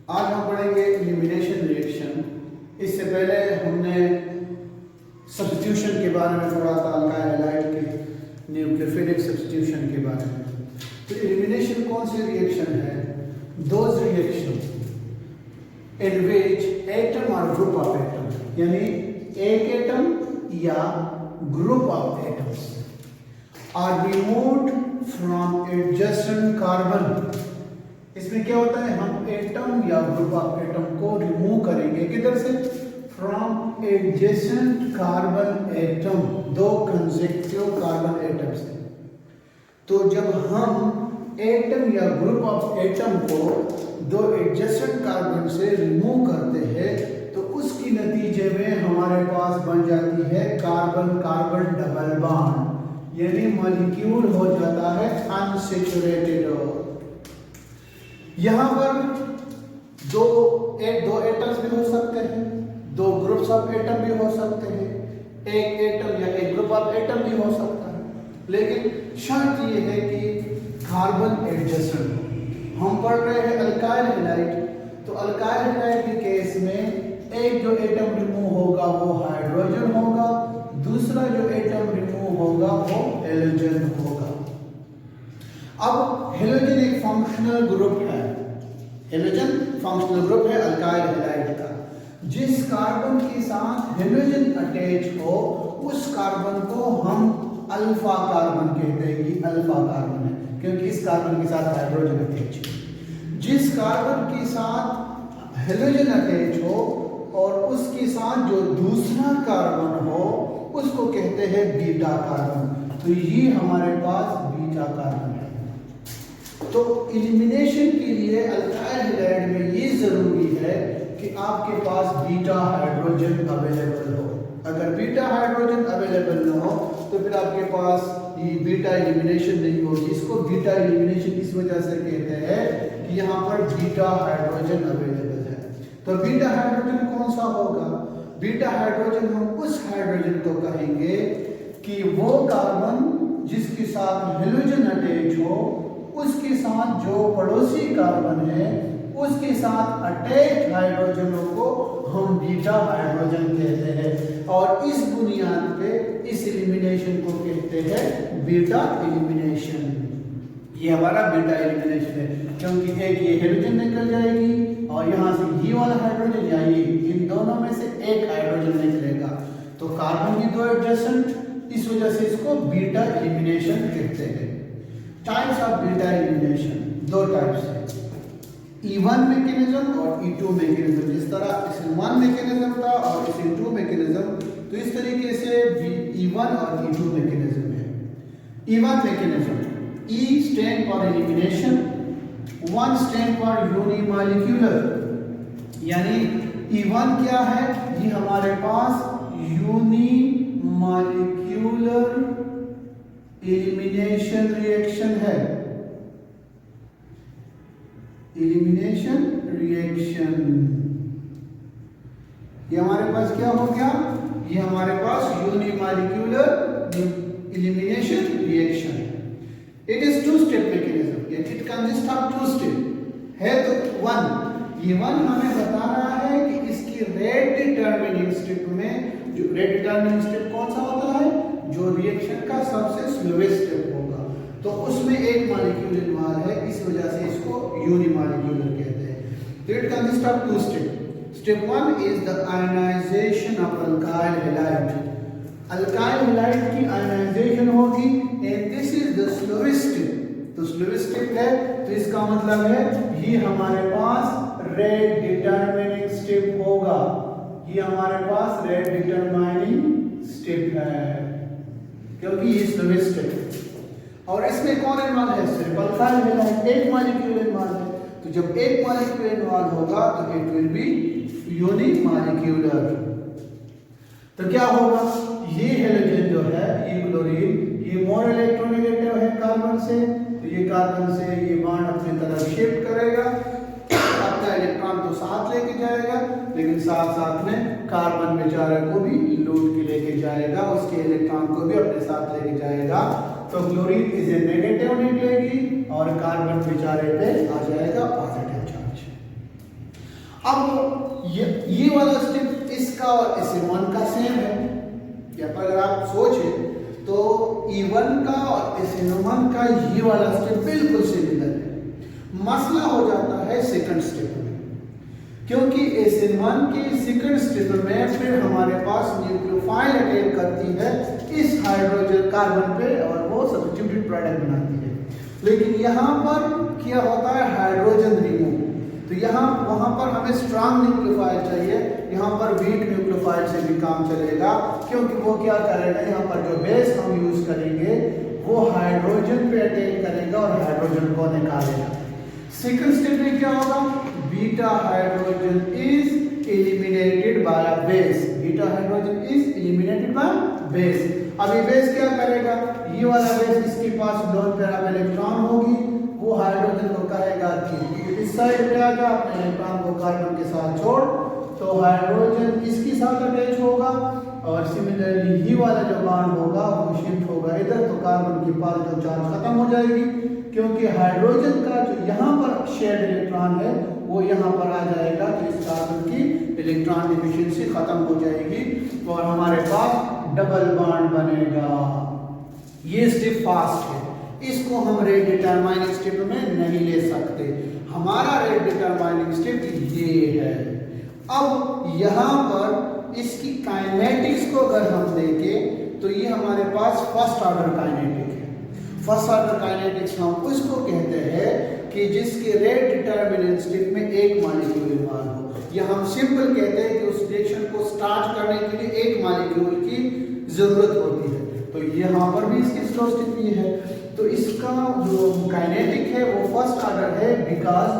आज हम पढ़ेंगे एलिमिनेशन रिएक्शन। इससे पहले हमने सब्स्टिट्यूशन के बारे में पढ़ा था, अल्काइल हैलाइड के न्यूक्लियोफिलिक सब्स्टिट्यूशन के बारे में। तो एलिमिनेशन कौन सी रिएक्शन है? Those reaction in which atom और ग्रुप ऑफ एटम, यानी एक एटम या group of atoms are removed from adjacent carbon. इसमें क्या होता है, हम एटम या ग्रुप ऑफ एटम को रिमूव करेंगे किधर से? फ्रॉम एडजेसेंट कार्बन एटम, दो कंसेक्यूटिव कार्बन एटम से। तो जब हम एटम या ग्रुप ऑफ एटम को दो एडजेसेंट कार्बन से रिमूव करते हैं तो उसकी नतीजे में हमारे पास बन जाती है कार्बन कार्बन डबल बॉन्ड, यानी मॉलिक्यूल हो जाता है अनसैचुरेटेड। यहां पर दो एटम्स भी हो सकते हैं, दो ग्रुप्स ऑफ एटम भी हो सकते हैं, एक एटम या एक ग्रुप ऑफ एटम भी हो सकता है, लेकिन शर्त यह है कि कार्बन एडजेसेंट। हम पढ़ रहे हैं अल्काइल हैलाइड, तो अल्काइल हैलाइड के केस में एक जो एटम रिमूव होगा वो हाइड्रोजन होगा, दूसरा जो एटम रिमूव होगा वो हेलोजन होगा। अब हेलोजन एक फंक्शनल ग्रुप है, हेलोजन फंक्शनल ग्रुप है अल्काइल हैलाइड का। जिस कार्बन के साथ हेलोजन अटैच हो उस कार्बन को हम अल्फा कार्बन कहते हैं। ये अल्फा कार्बन है क्योंकि इस कार्बन के साथ हाइड्रोजन अटैच है। जिस कार्बन के साथ हेलोजन अटैच हो और उसके साथ जो दूसरा कार्बन हो उसको कहते हैं बीटा कार्बन। तो ये हमारे पास बीटा कार्बन है। तो एलिमिनेशन के लिए अल्काइल हैलाइड में ये जरूरी है कि आपके पास बीटा हाइड्रोजन अवेलेबल हो। अगर बीटा हाइड्रोजन अवेलेबल न हो तो फिर आपके पास ये बीटा एलिमिनेशन नहीं होगी। इसको बीटा एलिमिनेशन इस वजह से कहते हैं कि यहाँ पर बीटा हाइड्रोजन अवेलेबल है। तो बीटा हाइड्रोजन कौन सा होगा? बीटा हाइड्रोजन हम उस हाइड्रोजन को कहेंगे कि वो कार्बन जिसके साथ हेलोजन अटैच हो उसके साथ जो पड़ोसी कार्बन है उसके साथ अटैच हाइड्रोजनों को हम बीटा हाइड्रोजन कहते हैं। और इस बुनियाद पे इस एलिमिनेशन को कहते हैं बीटा एलिमिनेशन। ये हमारा बीटा एलिमिनेशन है क्योंकि एक ये हेलोजन निकल जाएगी और यहाँ से ये वाला हाइड्रोजन या ये, इन दोनों में से एक हाइड्रोजन निकलेगा। तो कार्बन की दो एडजेसेंट, इस वजह से इसको बीटा एलिमिनेशन कहते हैं। टाइप्स ऑफ बीटा एलिमिनेशन दो टाइप्स है, E1 मैकेनिज्म और E2 मैकेनिज्म। जिस तरह इसे 1 मैकेनिज्म था और इसे 2 मैकेनिज्म, तो इस तरीके से E1 और E2 मैकेनिज्म है। E1 mechanism, E stand for elimination, 1 stand for unimolecular. यानी E1 क्या है? ये हमारे पास यूनिमॉलिक्यूलर एलिमिनेशन रिएक्शन है। एलिमिनेशन रिएक्शन ये हमारे पास क्या हो गया? ये हमारे पास unimolecular elimination reaction. It is two step mechanism, it consist of two step है। तो 1, ये 1 हमें बता रहा है कि इसकी रेट डिटरमिनिंग स्टेप में, जो रेट डिटरमिनिंग स्टेप कौन सा होता है? जो रिएक्शन का सबसे स्लोवेस्ट स्टेप होगा, तो उसमें एक मॉलिक्यूल इन्वॉल्व है, इस वजह से इसको यूनिमॉलिक्यूलर कहते हैं। तो it consist of two step. Step 1 is the ionization of alkyl halide. Alkyl halide की आयनाइजेशन होगी and this is the slowest step. तो स्लोवेस्ट स्टेप है तो इसका मतलब है ये हमारे पास रेट डिटरमिनिंग स्टेप होगा। ये हमारे पास रेट डिटरमाइनिंग स्टेप है क्योंकि ये स्लोवेस्ट स्टेप है। और इसमें कौन इन्वॉल्व है? सिर्फ अल्काइल हैलाइड, एक मॉलिक्यूल इन्वॉल्व है। तो जब एक मॉलिक्यूल इन्वॉल्व होगा तो इट विल बी यूनिमॉलिक्यूलर। तो क्या होगा? ये हेलोजन जो है, ये क्लोरीन, ये मोर इलेक्ट्रोनेगेटिव है कार्बन से, तो ये कार्बन से ये बॉन्ड अपनी तरफ शिफ्ट करेगा, अपना इलेक्ट्रॉन तो साथ लेके जाएगा, लेकिन साथ साथ में कार्बन बेचारे को भी लूट के लेके जाएगा, उसके इलेक्ट्रॉन को भी अपने साथ लेके जाएगा। तो क्लोरीन इसे नेगेटिव निकलेगी और कार्बन बेचारे पे आ जाएगा पॉजिटिव चार्ज। अब ये वाला स्टेप इसका और SN1 का सेम है। या पर अगर आप सोचें तो E1 का और SN1 का ये वाला स्टेप बिल्कुल सिमिलर है। मसला हो जाता है सेकंड स्टेप में, क्योंकि SN1 के सेकंड स्टेप में फिर हमारे पास न्यूक्लियोफाइल अटैक करती है इस हाइड्रोजन कार्बन पे और वो सब्स्टिट्यूटेड प्रोडक्ट बनाती है। लेकिन यहाँ पर क्या होता है, हाइड्रोजन रिमूव। तो यहाँ वहाँ पर हमें स्ट्रांग न्यूक्लियोफाइल चाहिए, यहाँ पर वीक न्यूक्लियोफाइल से भी काम चलेगा, क्योंकि वो क्या करेगा, यहाँ पर जो बेस हम यूज करेंगे वो हाइड्रोजन पे अटैक करेगा और हाइड्रोजन को निकालेगा। सेकंड स्टेप में क्या होगा, beta hydrogen is eliminated by base. Beta hydrogen is eliminated by base. अभी बेस क्या करेगा, ये वाला बेस इसके पास लोन पेयर ऑफ इलेक्ट्रॉन होगी, वो हाइड्रोजन को कहेगा कि इस साइड पे आ जा, अपने इलेक्ट्रॉन को कार्बन के साथ छोड़, तो हाइड्रोजन इसके साथ अटैच होगा और सिमिलरली ये वाला जो बॉन्ड होगा वो शिफ्ट होगा इधर, तो कार्बन के पास जो चार्ज खत्म हो जाएगी, क्योंकि हाइड्रोजन का जो यहाँ पर शेयर्ड इलेक्ट्रॉन है वो यहाँ पर आ जाएगा, तो इस कार्बन की इलेक्ट्रॉन डिफिशिएंसी खत्म हो जाएगी और हमारे पास डबल बॉन्ड बनेगा। ये स्टेप फास्ट है, इसको हम रेट डिटरमाइनिंग स्टेप में नहीं ले सकते। हमारा रेट डिटरमाइनिंग स्टेप ये है। अब यहाँ पर इसकी काइनेटिक्स को अगर हम देखें तो ये हमारे पास फर्स्ट ऑर्डर काइनेटिक है। फर्स्ट ऑर्डर काइनेटिक्स हम उसको कहते हैं कि जिसके रेट डिटरमिनेंट स्टेप में एक मॉलिक्यूल इन्वॉल्व हो, या हम सिंपल कहते हैं कि उस रिएक्शन को स्टार्ट करने के लिए एक मॉलिक्यूल की जरूरत होती है। तो यहाँ पर भी इसकी स्लो स्टेप ये है। तो इसका जो काइनेटिक है वो फर्स्ट ऑर्डर है, because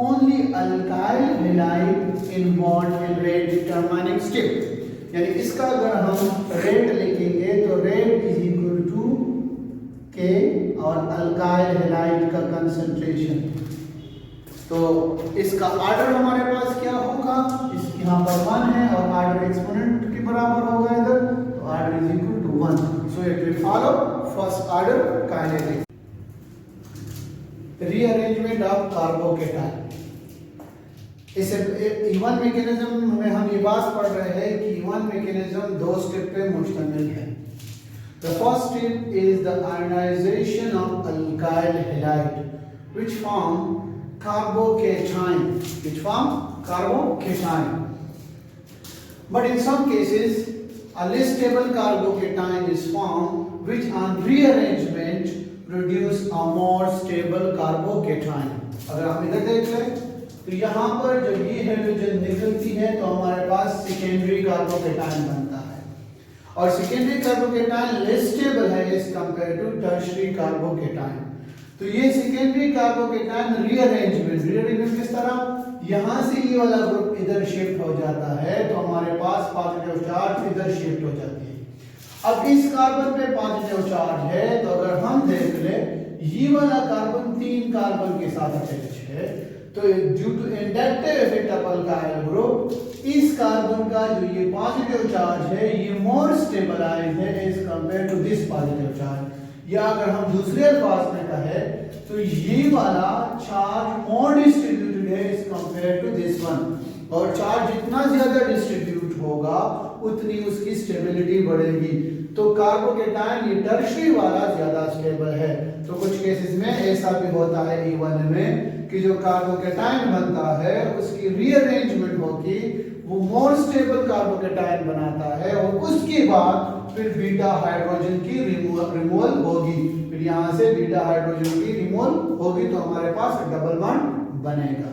only alkyl halide involved in rate determining step. यानी इसका अगर हम रेट लिखेंगे तो रेट इज इक्वल टू के और अल्काइल हैलाइड का कंसंट्रेशन। तो इसका ऑर्डर हमारे पास क्या होगा, इस यहाँ पर 1 है और ऑर्डर एक्सपोनेंट के बराबर होगा इधर, तो order is equal to 1। So it will follow first order kinetic. Rearrangement of carbocation. इस E1 मैकेनिज्म में हम ये बात पढ़ रहे हैं कि E1 मैकेनिज्म 2 स्टेप पे मुश्तमिल है। The first step is the ionization of alkyl halide, which form carbocation, But in some cases, a less stable carbocation is formed, which on rearrangement produce a more stable carbocation. अगर हम इधर देख लें तो यहाँ पर जब ये हाइड्रोजन निकलती है तो हमारे पास सेकेंडरी कार्बोकेटाइन बनता है, और सेकेंडरी कार्बोकेटाइन लेस स्टेबल है as compare to tertiary carbocation. तो ये सेकेंडरी कार्बोकेटाइन रीअरेंजमेंट किस तरह, यहाँ से ये वाला ग्रुप इधर शिफ्ट हो जाता है तो हमारे पास पॉजिटिव चार्ज इधर शिफ्ट हो जाती है। अब इस कार्बन पे पॉजिटिव चार्ज है, तो अगर हम देख ले ये वाला कार्बन 3 कार्बन के साथ अटैच है, तो due to inductive effect of alkyl group इस कार्बन का जो ये पॉजिटिव चार्ज है ये मोर स्टेबलाइज्ड है as compare to this positive charge. या अगर हम दूसरे अल्फाज में कहें तो ये वाला चार्ज मोर डिस्ट्रीब्यूटेड है as compare to this one, और चार्ज जितना ज्यादा डिस्ट्रीब्यूट होगा उतनी उसकी स्टेबिलिटी बढ़ेगी। तो कार्बोकेटाइन ये टर्शियरी वाला ज्यादा स्टेबल है। तो कुछ केसेस में ऐसा भी होता है E1 में कि जो कार्बोकेटाइन बनता है उसकी रीअरेंजमेंट होगी, वो मोर स्टेबल कार्बोकेटाइन बनाता है और उसके बाद फिर बीटा हाइड्रोजन की रिमूवल होगी। फिर यहाँ से बीटा हाइड्रोजन की रिमूवल होगी तो हमारे पास डबल बॉन्ड बनेगा।